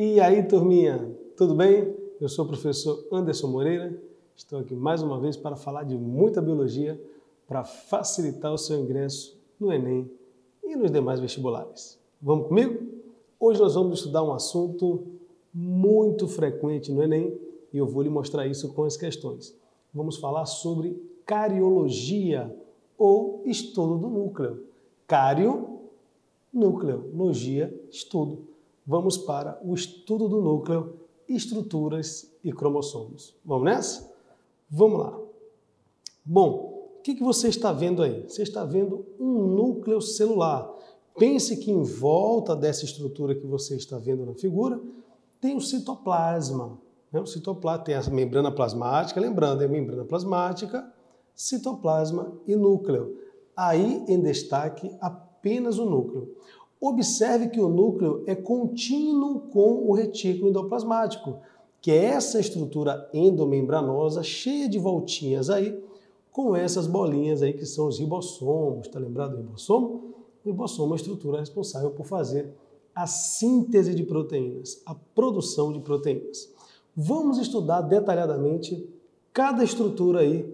E aí, turminha, tudo bem? Eu sou o professor Anderson Moreira, estou aqui mais uma vez para falar de muita biologia para facilitar o seu ingresso no Enem e nos demais vestibulares. Vamos comigo? Hoje nós vamos estudar um assunto muito frequente no Enem e eu vou lhe mostrar isso com as questões. Vamos falar sobre cariologia ou estudo do núcleo. Cario, núcleo, logia, estudo. Vamos para o estudo do núcleo, estruturas e cromossomos. Vamos nessa? Vamos lá. Bom, o que você está vendo aí? Você está vendo um núcleo celular. Pense que em volta dessa estrutura que você está vendo na figura, tem o citoplasma. O citoplasma tem a membrana plasmática, lembrando, é membrana plasmática, citoplasma e núcleo. Aí em destaque apenas o núcleo. Observe que o núcleo é contínuo com o retículo endoplasmático, que é essa estrutura endomembranosa cheia de voltinhas aí, com essas bolinhas aí que são os ribossomos. Está lembrado do ribossomo? O ribossomo é a estrutura responsável por fazer a síntese de proteínas, a produção de proteínas. Vamos estudar detalhadamente cada estrutura aí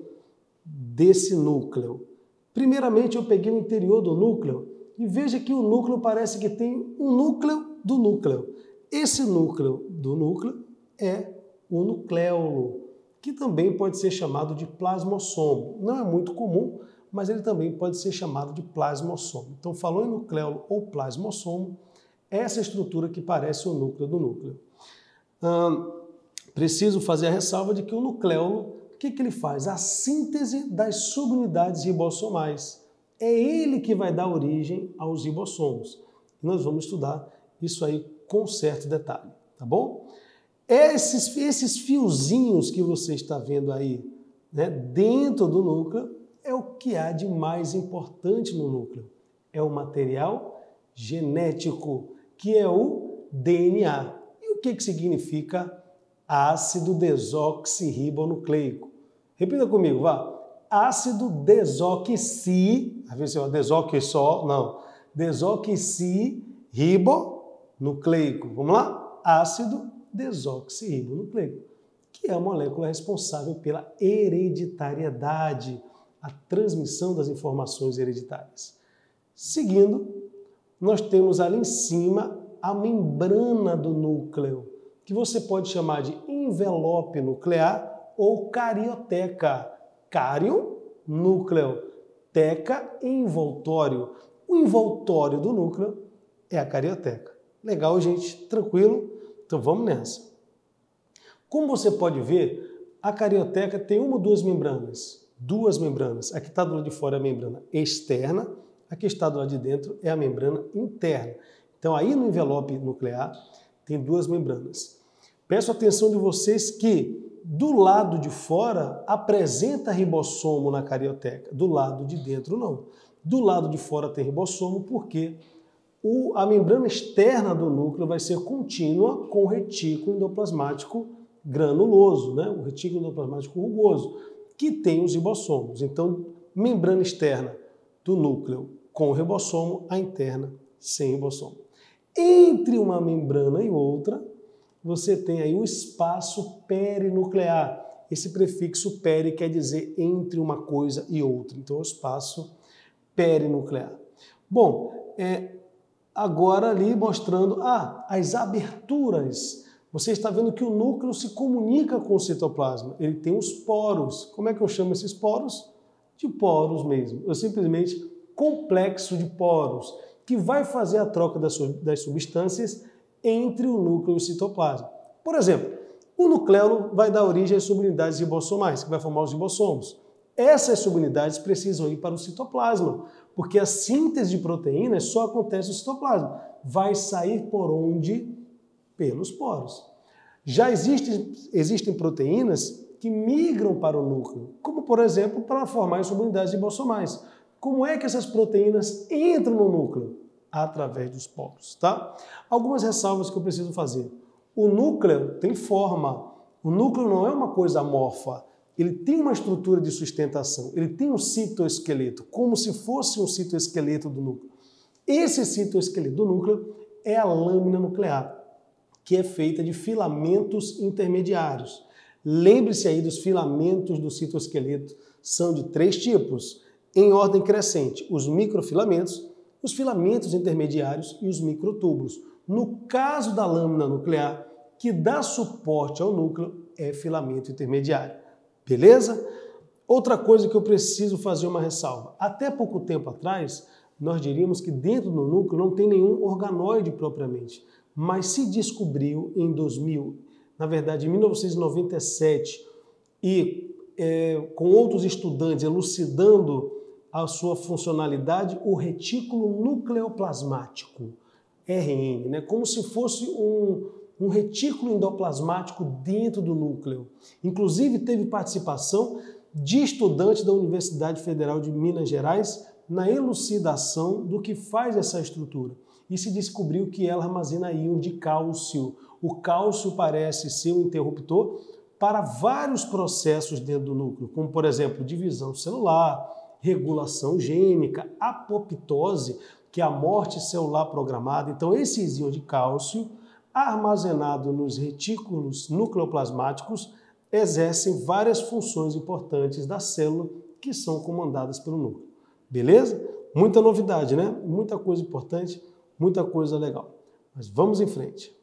desse núcleo. Primeiramente, eu peguei o interior do núcleo e veja que o núcleo parece que tem um núcleo do núcleo. Esse núcleo do núcleo é o nucleolo, que também pode ser chamado de plasmossomo. Não é muito comum, mas ele também pode ser chamado de plasmossomo. Então, falou em nucleolo ou plasmossomo, essa estrutura que parece o núcleo do núcleo. Preciso fazer a ressalva de que o nucleolo, o que ele faz? A síntese das subunidades ribossomais. É ele que vai dar origem aos ribossomos. Nós vamos estudar isso aí com certo detalhe, tá bom? Esses fiozinhos que você está vendo aí, né, dentro do núcleo, é o que há de mais importante no núcleo. É o material genético, que é o DNA. E o que significa ácido desoxirribonucleico? Repita comigo, vá. Ácido desoxirribonucleico, às vezes é desoxissó, não, desoxirribonucleico. Vamos lá? Ácido desoxirribonucleico, que é a molécula responsável pela hereditariedade, a transmissão das informações hereditárias. Seguindo, nós temos ali em cima a membrana do núcleo, que você pode chamar de envelope nuclear ou carioteca. Cário, núcleo, teca, envoltório. O envoltório do núcleo é a carioteca. Legal, gente? Tranquilo? Então vamos nessa. Como você pode ver, a carioteca tem uma ou duas membranas. Duas membranas. A que está do lado de fora é a membrana externa, a que está do lado de dentro é a membrana interna. Então aí no envelope nuclear tem duas membranas. Peço a atenção de vocês que do lado de fora apresenta ribossomo na carioteca, do lado de dentro não. Do lado de fora tem ribossomo porque a membrana externa do núcleo vai ser contínua com o retículo endoplasmático granuloso, né? O retículo endoplasmático rugoso, que tem os ribossomos. Então, membrana externa do núcleo com ribossomo, a interna sem ribossomo. Entre uma membrana e outra, você tem aí o espaço perinuclear. Esse prefixo peri quer dizer entre uma coisa e outra. Então, é o espaço perinuclear. Bom, agora ali mostrando as aberturas. Você está vendo que o núcleo se comunica com o citoplasma. Ele tem os poros. Como é que eu chamo esses poros? De poros mesmo. Ou simplesmente complexo de poros, que vai fazer a troca das substâncias entre o núcleo e o citoplasma. Por exemplo, o nucleolo vai dar origem às subunidades ribossomais, que vai formar os ribossomos. Essas subunidades precisam ir para o citoplasma, porque a síntese de proteínas só acontece no citoplasma. Vai sair por onde? Pelos poros. Já existem proteínas que migram para o núcleo, como por exemplo para formar as subunidades ribossomais. Como é que essas proteínas entram no núcleo? Através dos poros, tá? Algumas ressalvas que eu preciso fazer. O núcleo tem forma. O núcleo não é uma coisa amorfa. Ele tem uma estrutura de sustentação. Ele tem um citoesqueleto, como se fosse um citoesqueleto do núcleo. Esse citoesqueleto do núcleo é a lâmina nuclear, que é feita de filamentos intermediários. Lembre-se aí dos filamentos do citoesqueleto, são de 3 tipos, em ordem crescente: os microfilamentos, os filamentos intermediários e os microtúbulos. No caso da lâmina nuclear, que dá suporte ao núcleo, é filamento intermediário. Beleza? Outra coisa que eu preciso fazer uma ressalva. Até pouco tempo atrás, nós diríamos que dentro do núcleo não tem nenhum organoide propriamente, mas se descobriu em 1997, e com outros estudantes elucidando a sua funcionalidade, o retículo nucleoplasmático, RN, né? Como se fosse um retículo endoplasmático dentro do núcleo. Inclusive teve participação de estudantes da Universidade Federal de Minas Gerais na elucidação do que faz essa estrutura. E se descobriu que ela armazena íon de cálcio. O cálcio parece ser um interruptor para vários processos dentro do núcleo, como, por exemplo, divisão celular, regulação gênica, apoptose, que é a morte celular programada. Então, esses íons de cálcio, armazenados nos retículos nucleoplasmáticos, exercem várias funções importantes da célula que são comandadas pelo núcleo. Beleza? Muita novidade, né? Muita coisa importante, muita coisa legal. Mas vamos em frente.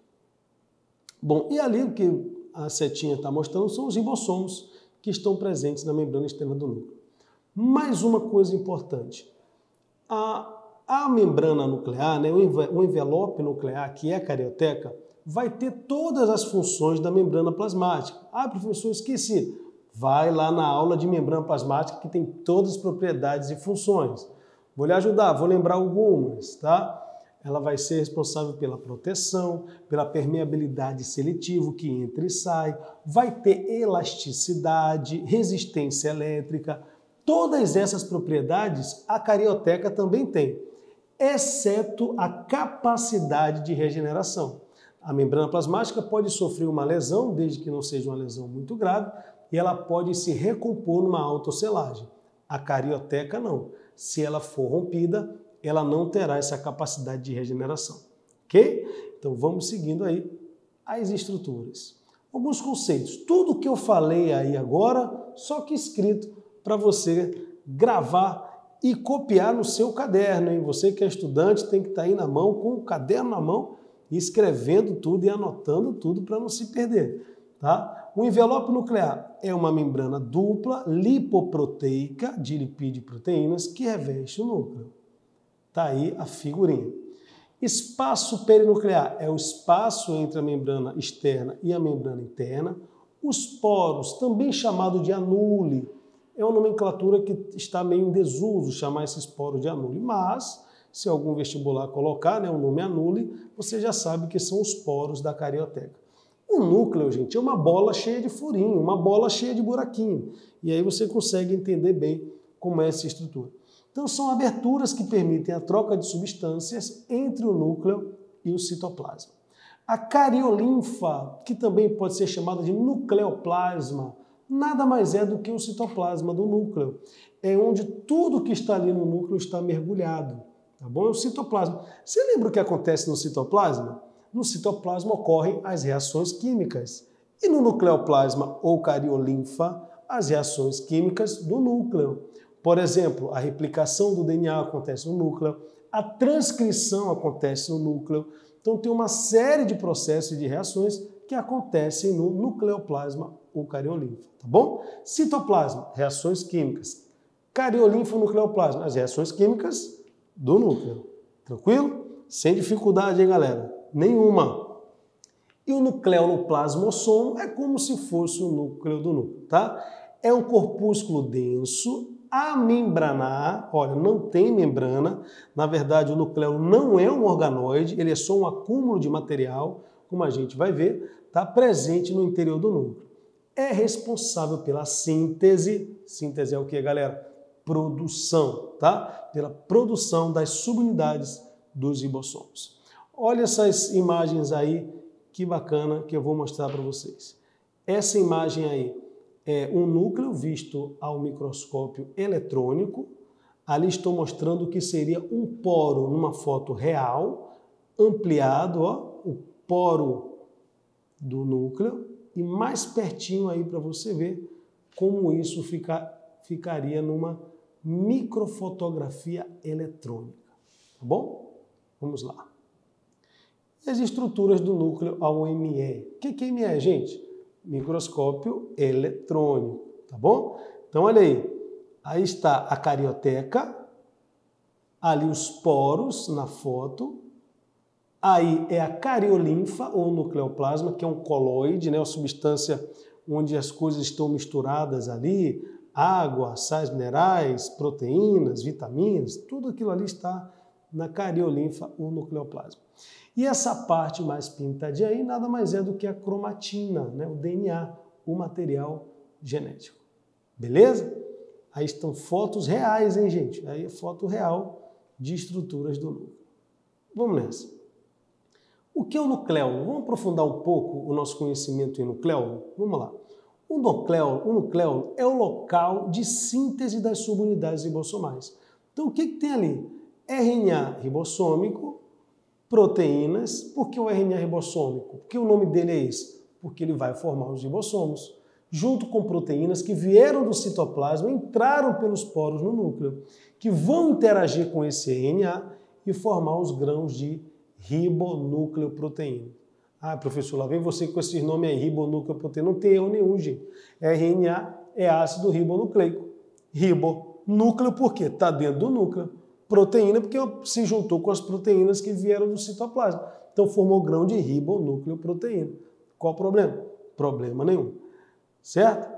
Bom, e ali o que a setinha está mostrando são os ribossomos que estão presentes na membrana externa do núcleo. Mais uma coisa importante. A membrana nuclear, né, o envelope nuclear, que é a carioteca, vai ter todas as funções da membrana plasmática. Ah, professor, esqueci. Vai lá na aula de membrana plasmática que tem todas as propriedades e funções. Vou lhe ajudar, vou lembrar algumas, tá? Ela vai ser responsável pela proteção, pela permeabilidade seletiva, que entra e sai, vai ter elasticidade, resistência elétrica. Todas essas propriedades a carioteca também tem, exceto a capacidade de regeneração. A membrana plasmática pode sofrer uma lesão, desde que não seja uma lesão muito grave, e ela pode se recompor numa autocelagem. A carioteca não. Se ela for rompida, ela não terá essa capacidade de regeneração. Ok? Então vamos seguindo aí as estruturas. Alguns conceitos. Tudo que eu falei aí agora, só que escrito para você gravar e copiar no seu caderno, hein? Você que é estudante tem que estar aí na mão, com o caderno na mão, escrevendo tudo e anotando tudo para não se perder. Tá? O envelope nuclear é uma membrana dupla lipoproteica de lipídio e proteínas que reveste o núcleo. Está aí a figurinha. Espaço perinuclear é o espaço entre a membrana externa e a membrana interna. Os poros, também chamado de anule, é uma nomenclatura que está meio em desuso chamar esses poros de anule, mas se algum vestibular colocar, né, o nome anule, você já sabe que são os poros da carioteca. O núcleo, gente, é uma bola cheia de furinho, uma bola cheia de buraquinho. E aí você consegue entender bem como é essa estrutura. Então são aberturas que permitem a troca de substâncias entre o núcleo e o citoplasma. A cariolinfa, que também pode ser chamada de nucleoplasma, nada mais é do que o citoplasma do núcleo. É onde tudo que está ali no núcleo está mergulhado. Tá bom? É o citoplasma. Você lembra o que acontece no citoplasma? No citoplasma ocorrem as reações químicas. E no nucleoplasma ou cariolinfa, as reações químicas do núcleo. Por exemplo, a replicação do DNA acontece no núcleo, a transcrição acontece no núcleo. Então tem uma série de processos e de reações que acontecem no nucleoplasma ou cariolinfa, tá bom? Citoplasma, reações químicas. Cariolinfa, nucleoplasma, as reações químicas do núcleo. Tranquilo? Sem dificuldade, hein, galera? Nenhuma. E o nucleoplasmossomo é como se fosse o núcleo do núcleo, tá? É um corpúsculo denso, amembranar, olha, não tem membrana. Na verdade, o núcleo não é um organoide, ele é só um acúmulo de material, como a gente vai ver, tá presente no interior do núcleo. É responsável pela síntese. Síntese é o que, galera? Produção, tá? Pela produção das subunidades dos ribossomos. Olha essas imagens aí, que bacana, que eu vou mostrar para vocês. Essa imagem aí é um núcleo visto ao microscópio eletrônico. Ali estou mostrando o que seria um poro numa foto real, ampliado, ó, o poro do núcleo e mais pertinho aí para você ver como isso ficaria numa microfotografia eletrônica, tá bom? Vamos lá. As estruturas do núcleo ao ME. O que é ME, gente? Microscópio eletrônico, tá bom? Então, olha aí. Aí está a carioteca, ali os poros na foto. Aí é a cariolinfa ou nucleoplasma, que é um coloide, né? Uma substância onde as coisas estão misturadas ali, água, sais minerais, proteínas, vitaminas, tudo aquilo ali está na cariolinfa ou nucleoplasma. E essa parte mais pintadinha aí nada mais é do que a cromatina, né? O DNA, o material genético. Beleza? Aí estão fotos reais, hein, gente? Aí é foto real de estruturas do núcleo. Vamos nessa. O que é o nucleolo? Vamos aprofundar um pouco o nosso conhecimento em nucleolo? Vamos lá. O nucleolo é o local de síntese das subunidades ribossomais. Então, o que tem ali? RNA ribossômico, proteínas. Por que o RNA ribossômico? Porque o nome dele é esse? Porque ele vai formar os ribossomos, junto com proteínas que vieram do citoplasma, entraram pelos poros no núcleo, que vão interagir com esse RNA e formar os grãos de ribonucleoproteína. Ah, professor, lá vem você com esse nome aí, ribonucleoproteína. Não tem erro nenhum, gente. RNA é ácido ribonucleico. Ribonúcleo por quê? Está dentro do núcleo. Proteína porque se juntou com as proteínas que vieram do citoplasma. Então formou grão de ribonucleoproteína. Qual o problema? Problema nenhum. Certo?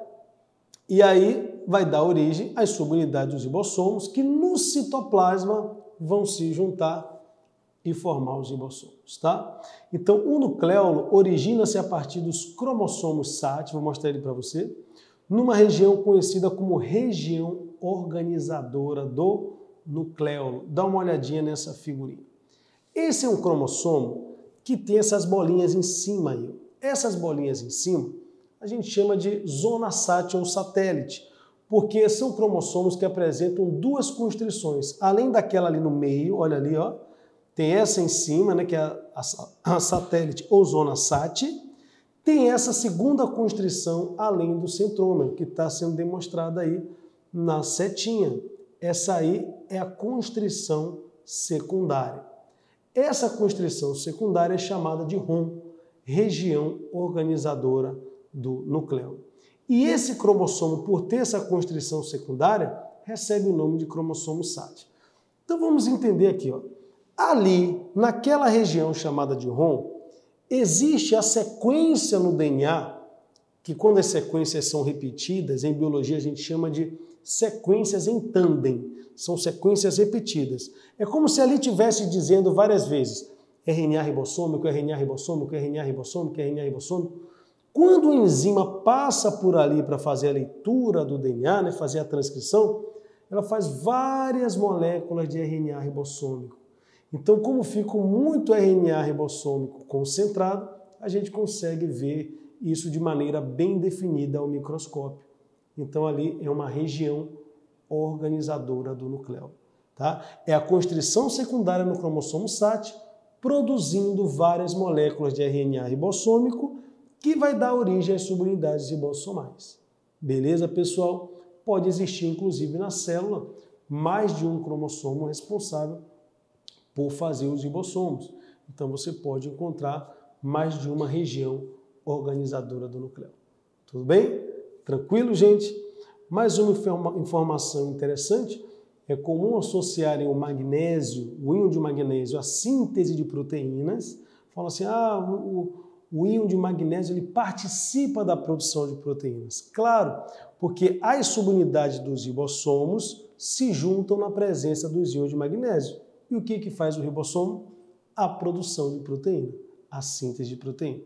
E aí vai dar origem às subunidades dos ribossomos que no citoplasma vão se juntar e formar os ribossomos, tá? Então, o nucleolo origina-se a partir dos cromossomos SAT, vou mostrar ele para você, numa região conhecida como região organizadora do nucleolo. Dá uma olhadinha nessa figurinha. Esse é um cromossomo que tem essas bolinhas em cima aí. Essas bolinhas em cima a gente chama de zona SAT ou satélite, porque são cromossomos que apresentam duas constrições. Além daquela ali no meio, olha ali, ó, tem essa em cima, né, que é a satélite ou zona SAT, tem essa segunda constrição além do centrômero, que está sendo demonstrada aí na setinha. Essa aí é a constrição secundária. Essa constrição secundária é chamada de ROM, região organizadora do nucleolo. E esse cromossomo, por ter essa constrição secundária, recebe o nome de cromossomo SAT. Então vamos entender aqui, ó. Ali, naquela região chamada de ROM, existe a sequência no DNA, que quando as sequências são repetidas, em biologia a gente chama de sequências em tandem, são sequências repetidas. É como se ali estivesse dizendo várias vezes RNA ribossômico, RNA ribossômico, RNA ribossômico, RNA ribossômico. Quando a enzima passa por ali para fazer a leitura do DNA, né, fazer a transcrição, ela faz várias moléculas de RNA ribossômico. Então, como fica muito RNA ribossômico concentrado, a gente consegue ver isso de maneira bem definida ao microscópio. Então, ali é uma região organizadora do nucleolo. Tá? É a constrição secundária no cromossomo SAT, produzindo várias moléculas de RNA ribossômico, que vai dar origem às subunidades ribossomais. Beleza, pessoal? Pode existir, inclusive, na célula, mais de um cromossomo responsável por fazer os ribossomos. Então, você pode encontrar mais de uma região organizadora do nucleolo. Tudo bem? Tranquilo, gente? Mais uma informação interessante. É comum associarem o magnésio, o íon de magnésio, à síntese de proteínas. Fala assim, o íon de magnésio ele participa da produção de proteínas. Claro, porque as subunidades dos ribossomos se juntam na presença dos íons de magnésio. E o que faz o ribossomo? A produção de proteína, a síntese de proteína.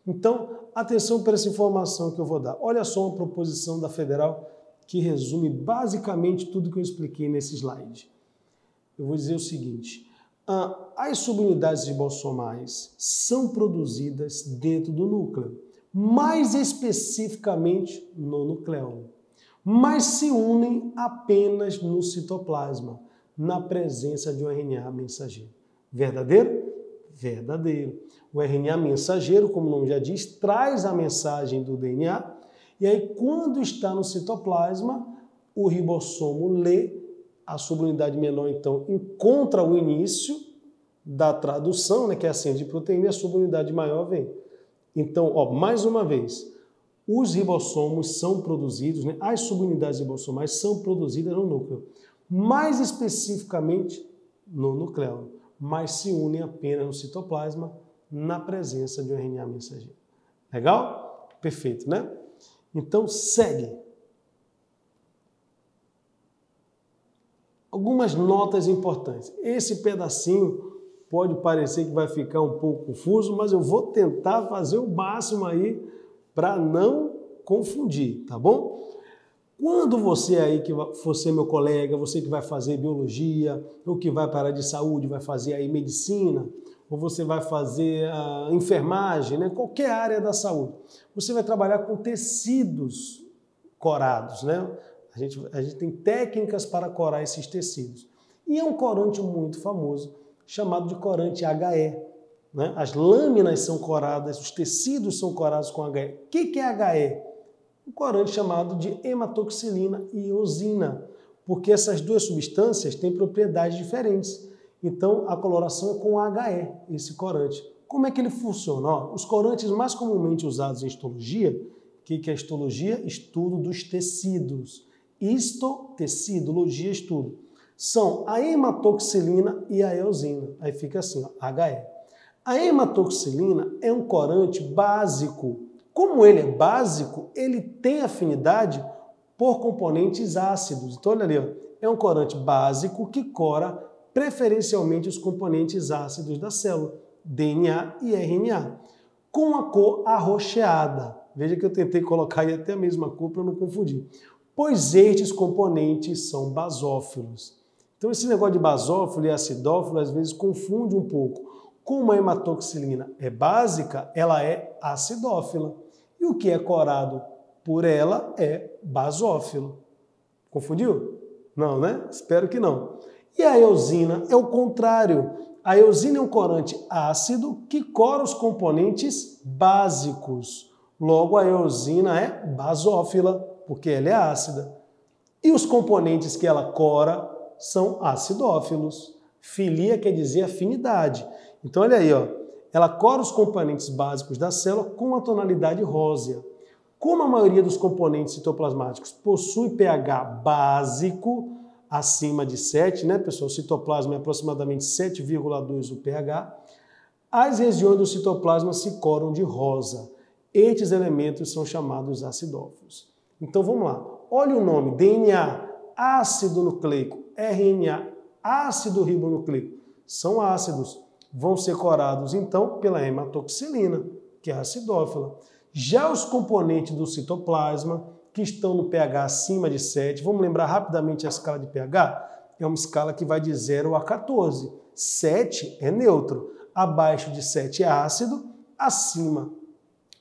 Então, atenção para essa informação que eu vou dar. Olha só uma proposição da Federal que resume basicamente tudo que eu expliquei nesse slide. Eu vou dizer o seguinte, as subunidades ribossomais são produzidas dentro do núcleo, mais especificamente no nucleolo, mas se unem apenas no citoplasma, na presença de um RNA mensageiro. Verdadeiro? verdadeiro. O RNA mensageiro, como o nome já diz, traz a mensagem do DNA, e aí quando está no citoplasma, o ribossomo lê, a subunidade menor então encontra o início da tradução, né, que é a senha de proteína, e a subunidade maior vem. Então, ó, mais uma vez, os ribossomos são produzidos, né, as subunidades ribossomais são produzidas no núcleo, mais especificamente no nucleolo, mas se unem apenas no citoplasma na presença de um RNA mensageiro. Legal? Perfeito, né? Então, segue. Algumas notas importantes. Esse pedacinho pode parecer que vai ficar um pouco confuso, mas eu vou tentar fazer o máximo aí para não confundir, tá bom? Quando você aí, que você meu colega, você que vai fazer biologia, ou que vai para a área de saúde, vai fazer aí medicina, ou você vai fazer a enfermagem, né? Qualquer área da saúde, você vai trabalhar com tecidos corados, né? A gente tem técnicas para corar esses tecidos. E é um corante muito famoso, chamado de corante HE. Né? As lâminas são coradas, os tecidos são corados com HE. O que é HE? Um corante chamado de hematoxilina e eosina, porque essas duas substâncias têm propriedades diferentes. Então, a coloração é com HE, esse corante. Como é que ele funciona? Ó, os corantes mais comumente usados em histologia, o que é histologia? Estudo dos tecidos. Histo, tecido, logia, estudo. São a hematoxilina e a eosina. Aí fica assim, ó, HE. A hematoxilina é um corante básico. Como ele é básico, ele tem afinidade por componentes ácidos. Então, olha ali, ó, é um corante básico que cora preferencialmente os componentes ácidos da célula, DNA e RNA, com a cor arroxeada. Veja que eu tentei colocar aí até a mesma cor para não confundir. Pois estes componentes são basófilos. Então esse negócio de basófilo e acidófilo às vezes confunde um pouco. Como a hematoxilina é básica, ela é acidófila. E o que é corado por ela é basófilo. Confundiu? Não, né? Espero que não. E a eosina é o contrário. A eosina é um corante ácido que cora os componentes básicos. Logo, a eosina é basófila, porque ela é ácida. E os componentes que ela cora são acidófilos. Filia quer dizer afinidade. Então, olha aí, ó. Ela cora os componentes básicos da célula com a tonalidade rósea. Como a maioria dos componentes citoplasmáticos possui pH básico acima de 7, né, pessoal? O citoplasma é aproximadamente 7,2 o pH. As regiões do citoplasma se coram de rosa. Estes elementos são chamados acidófilos. Então vamos lá. Olha o nome: DNA, ácido nucleico, RNA, ácido ribonucleico. São ácidos. Vão ser corados, então, pela hematoxilina, que é acidófila. Já os componentes do citoplasma, que estão no pH acima de 7, vamos lembrar rapidamente a escala de pH? É uma escala que vai de 0 a 14. 7 é neutro, abaixo de 7 é ácido, acima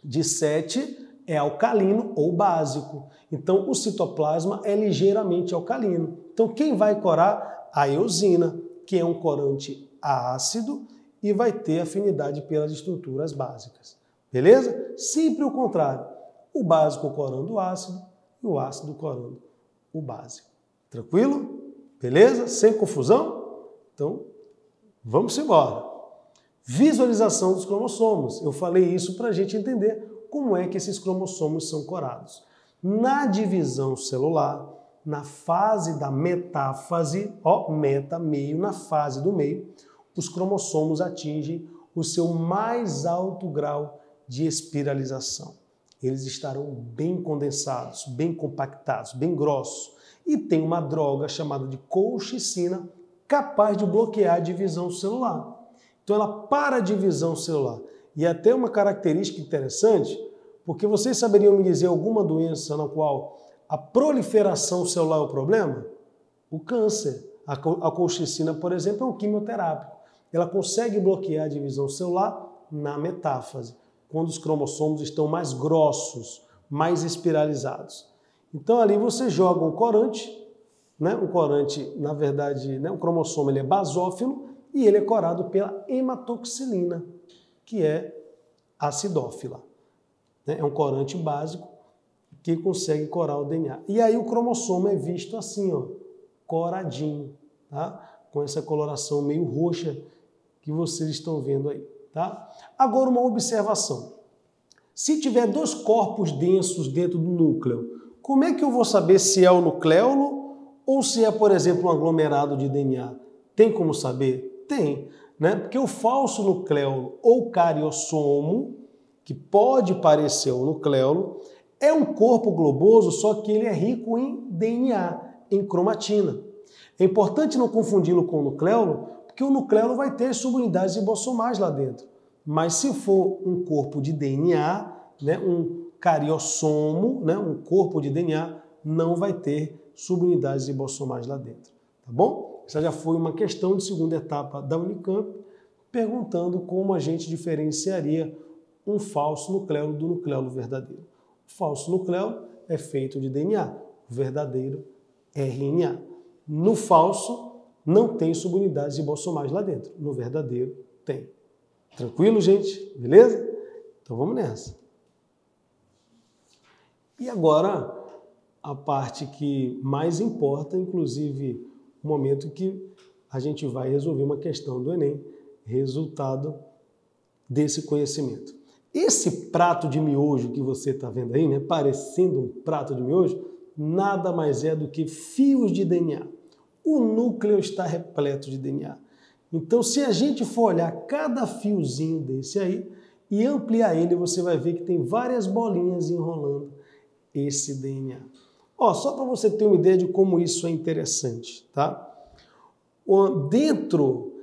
de 7 é alcalino ou básico. Então, o citoplasma é ligeiramente alcalino. Então, quem vai corar? A eosina, que é um corante ácido e vai ter afinidade pelas estruturas básicas. Beleza? Sempre o contrário. O básico corando o ácido e o ácido corando o básico. Tranquilo? Beleza? Sem confusão? Então, vamos embora. Visualização dos cromossomos. Eu falei isso para a gente entender como é que esses cromossomos são corados. Na divisão celular, na fase da metáfase, ó, meta, meio, na fase do meio, os cromossomos atingem o seu mais alto grau de espiralização. Eles estarão bem condensados, bem compactados, bem grossos. E tem uma droga chamada de colchicina capaz de bloquear a divisão celular. Então ela para a divisão celular. E até uma característica interessante, porque vocês saberiam me dizer alguma doença na qual a proliferação celular é o problema? O câncer. A colchicina, por exemplo, é um quimioterápico. Ela consegue bloquear a divisão celular na metáfase, quando os cromossomos estão mais grossos, mais espiralizados. Então ali você joga um corante, né? O corante, na verdade, né? O cromossomo ele é basófilo, e ele é corado pela hematoxilina, que é acidófila. É um corante básico que consegue corar o DNA. E aí o cromossomo é visto assim, ó, coradinho, tá? Com essa coloração meio roxa que vocês estão vendo aí, tá? Agora uma observação. Se tiver dois corpos densos dentro do núcleo, como é que eu vou saber se é o nucleolo ou se é, por exemplo, um aglomerado de DNA? Tem como saber? Tem, né? Porque o falso nucleolo ou cariossomo, que pode parecer o nucleolo, é um corpo globoso, só que ele é rico em DNA, em cromatina. É importante não confundi-lo com o nucleolo, porque o nucleolo vai ter subunidades ribossomais lá dentro. Mas se for um corpo de DNA, né, um cariossomo, né, um corpo de DNA, não vai ter subunidades ribossomais lá dentro. Tá bom? Essa já foi uma questão de segunda etapa da Unicamp, perguntando como a gente diferenciaria um falso nucleolo do nucleolo verdadeiro. O falso nucleolo é feito de DNA, o verdadeiro RNA. No falso, não tem subunidades ribossomais lá dentro. No verdadeiro, tem. Tranquilo, gente? Beleza? Então vamos nessa. E agora, a parte que mais importa, inclusive o momento que a gente vai resolver uma questão do Enem, resultado desse conhecimento. Esse prato de miojo que você está vendo aí, né, parecendo um prato de miojo, nada mais é do que fios de DNA. O núcleo está repleto de DNA. Então, se a gente for olhar cada fiozinho desse aí e ampliar ele, você vai ver que tem várias bolinhas enrolando esse DNA. Ó, só para você ter uma ideia de como isso é interessante, tá? Dentro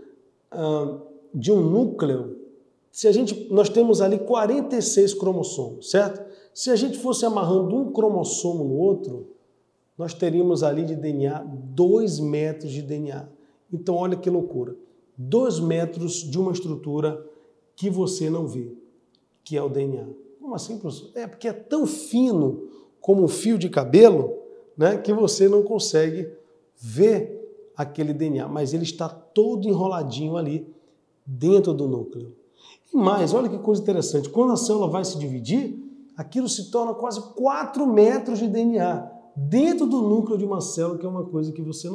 de um núcleo, nós temos ali 46 cromossomos, certo? Se a gente fosse amarrando um cromossomo no outro, nós teríamos ali de DNA 2 metros de DNA. Então, olha que loucura. 2 metros de uma estrutura que você não vê, que é o DNA. Como assim, professor? É porque é tão fino como um fio de cabelo, né, que você não consegue ver aquele DNA, mas ele está todo enroladinho ali dentro do núcleo. E mais, olha que coisa interessante, quando a célula vai se dividir, aquilo se torna quase 4 metros de DNA dentro do núcleo de uma célula, que é uma coisa que você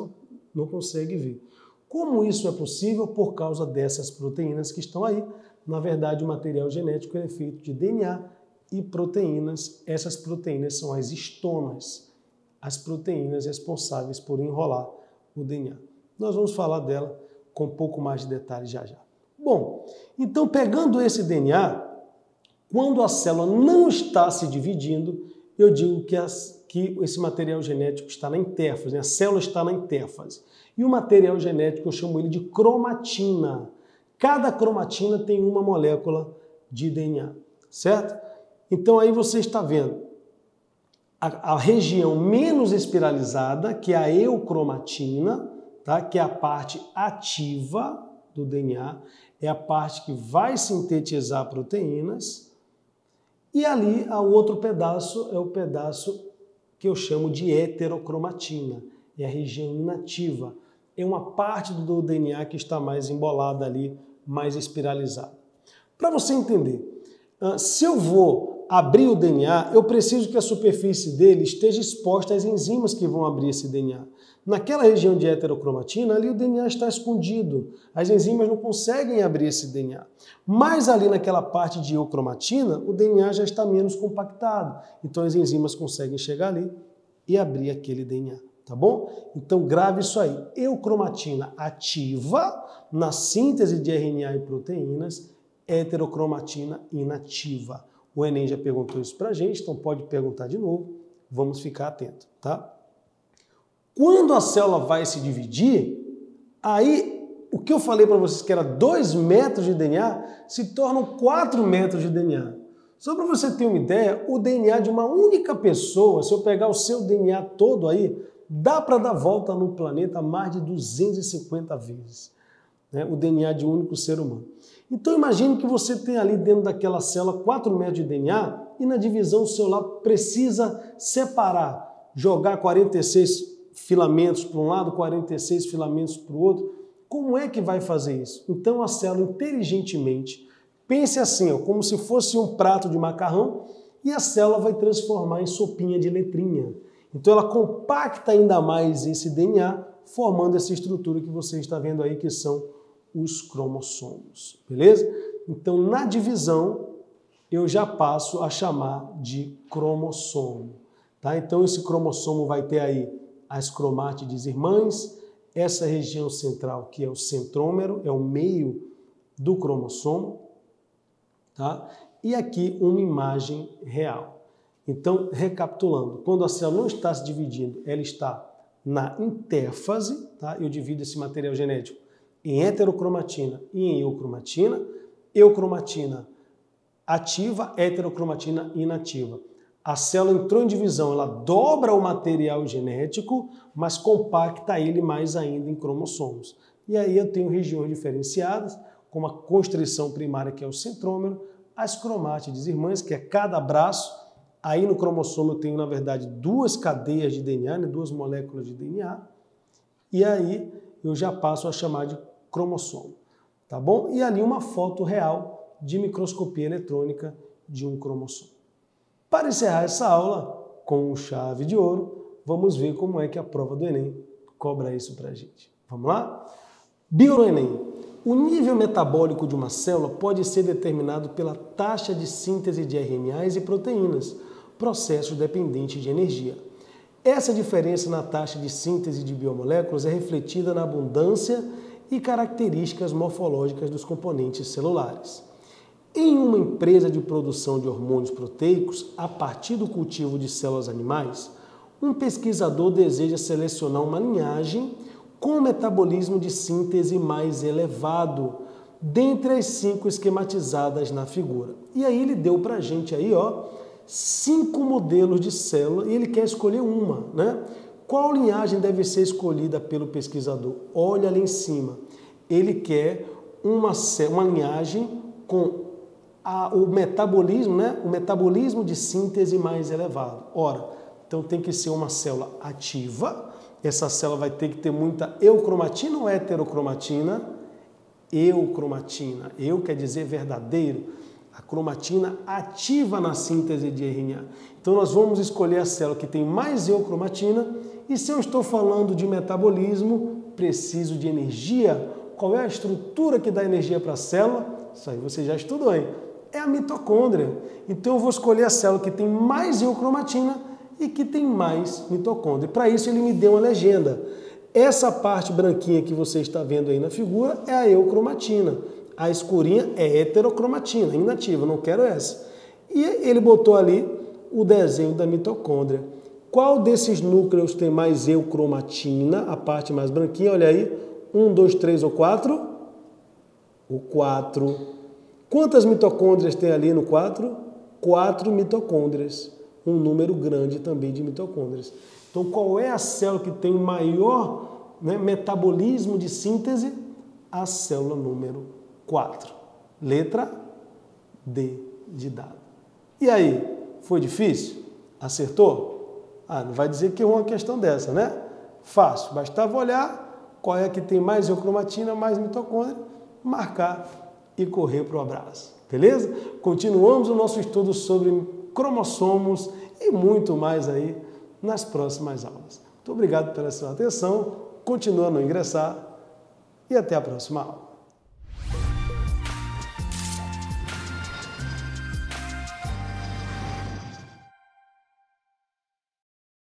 não consegue ver. Como isso é possível? Por causa dessas proteínas que estão aí. Na verdade, o material genético é feito de DNA e proteínas. Essas proteínas são as histonas, as proteínas responsáveis por enrolar o DNA. Nós vamos falar dela com um pouco mais de detalhes já já. Bom, então pegando esse DNA, quando a célula não está se dividindo, eu digo que esse material genético está na intérfase, né? A célula está na intérfase. E o material genético eu chamo ele de cromatina. Cada cromatina tem uma molécula de DNA, certo? Então aí você está vendo a região menos espiralizada, que é a eucromatina, tá? Que é a parte ativa do DNA, é a parte que vai sintetizar proteínas, e ali o outro pedaço é o pedaço que eu chamo de heterocromatina, é a região inativa, é uma parte do DNA que está mais embolada ali, mais espiralizada. Para você entender, se eu vou abrir o DNA, eu preciso que a superfície dele esteja exposta às enzimas que vão abrir esse DNA. Naquela região de heterocromatina, ali o DNA está escondido. As enzimas não conseguem abrir esse DNA. Mas ali naquela parte de eucromatina, o DNA já está menos compactado. Então as enzimas conseguem chegar ali e abrir aquele DNA. Tá bom? Então grave isso aí. Eucromatina ativa na síntese de RNA e proteínas, heterocromatina inativa. O Enem já perguntou isso pra gente, então pode perguntar de novo. Vamos ficar atento, tá? Quando a célula vai se dividir, aí o que eu falei para vocês que era 2 metros de DNA se tornam 4 metros de DNA. Só para você ter uma ideia, o DNA de uma única pessoa, se eu pegar o seu DNA todo aí, dá para dar volta no planeta mais de 250 vezes, né? O DNA de um único ser humano. Então imagine que você tem ali dentro daquela célula 4 metros de DNA e na divisão celular precisa separar, jogar 46 filamentos para um lado, 46 filamentos para o outro. Como é que vai fazer isso? Então a célula inteligentemente, pense assim, ó, como se fosse um prato de macarrão, e a célula vai transformar em sopinha de letrinha. Então ela compacta ainda mais esse DNA, formando essa estrutura que você está vendo aí, que são os cromossomos, beleza? Então na divisão eu já passo a chamar de cromossomo, tá? Então esse cromossomo vai ter aí as cromátides irmãs, essa região central que é o centrômero, é o meio do cromossomo, tá? E aqui uma imagem real. Então, recapitulando, quando a célula não está se dividindo, ela está na intérfase, tá? Eu divido esse material genético em heterocromatina e em eucromatina. Eucromatina ativa, heterocromatina inativa. A célula entrou em divisão, ela dobra o material genético, mas compacta ele mais ainda em cromossomos. E aí eu tenho regiões diferenciadas, como a constrição primária, que é o centrômero, as cromátides irmãs, que é cada braço. Aí no cromossomo eu tenho, na verdade, duas cadeias de DNA, né, duas moléculas de DNA, e aí eu já passo a chamar de cromossomo, tá bom? E ali uma foto real de microscopia eletrônica de um cromossomo. Para encerrar essa aula com chave de ouro, vamos ver como é que a prova do Enem cobra isso pra gente. Vamos lá? Bio no Enem. O nível metabólico de uma célula pode ser determinado pela taxa de síntese de RNAs e proteínas, processo dependente de energia. Essa diferença na taxa de síntese de biomoléculas é refletida na abundância e características morfológicas dos componentes celulares. Em uma empresa de produção de hormônios proteicos, a partir do cultivo de células animais, um pesquisador deseja selecionar uma linhagem com metabolismo de síntese mais elevado, dentre as 5 esquematizadas na figura. E aí ele deu pra gente aí, ó, 5 modelos de célula e ele quer escolher uma, né? Qual linhagem deve ser escolhida pelo pesquisador? Olha ali em cima. Ele quer uma linhagem com o metabolismo, né? O metabolismo de síntese mais elevado. Ora, então tem que ser uma célula ativa. Essa célula vai ter que ter muita eucromatina ou heterocromatina? Eucromatina. Eu quer dizer verdadeiro. A cromatina ativa na síntese de RNA. Então nós vamos escolher a célula que tem mais eucromatina. E se eu estou falando de metabolismo, preciso de energia. Qual é a estrutura que dá energia para a célula? Isso aí você já estudou, hein? É a mitocôndria. Então eu vou escolher a célula que tem mais eucromatina e que tem mais mitocôndria. Para isso ele me deu uma legenda. Essa parte branquinha que você está vendo aí na figura é a eucromatina. A escurinha é heterocromatina, inativa, não quero essa. E ele botou ali o desenho da mitocôndria. Qual desses núcleos tem mais eucromatina? A parte mais branquinha, olha aí. 1, 2, 3 ou 4? O 4. Quantas mitocôndrias tem ali no 4? 4 mitocôndrias. Um número grande também de mitocôndrias. Então, qual é a célula que tem o maior, né, metabolismo de síntese? A célula número 4. Letra D de dado. E aí, foi difícil? Acertou? Ah, não vai dizer que é uma questão dessa, né? Fácil. Bastava olhar qual é que tem mais eucromatina, mais mitocôndria, marcar e correr para o abraço. Beleza? Continuamos o nosso estudo sobre cromossomos e muito mais aí nas próximas aulas. Muito obrigado pela sua atenção, continua a não ingressar e até a próxima aula.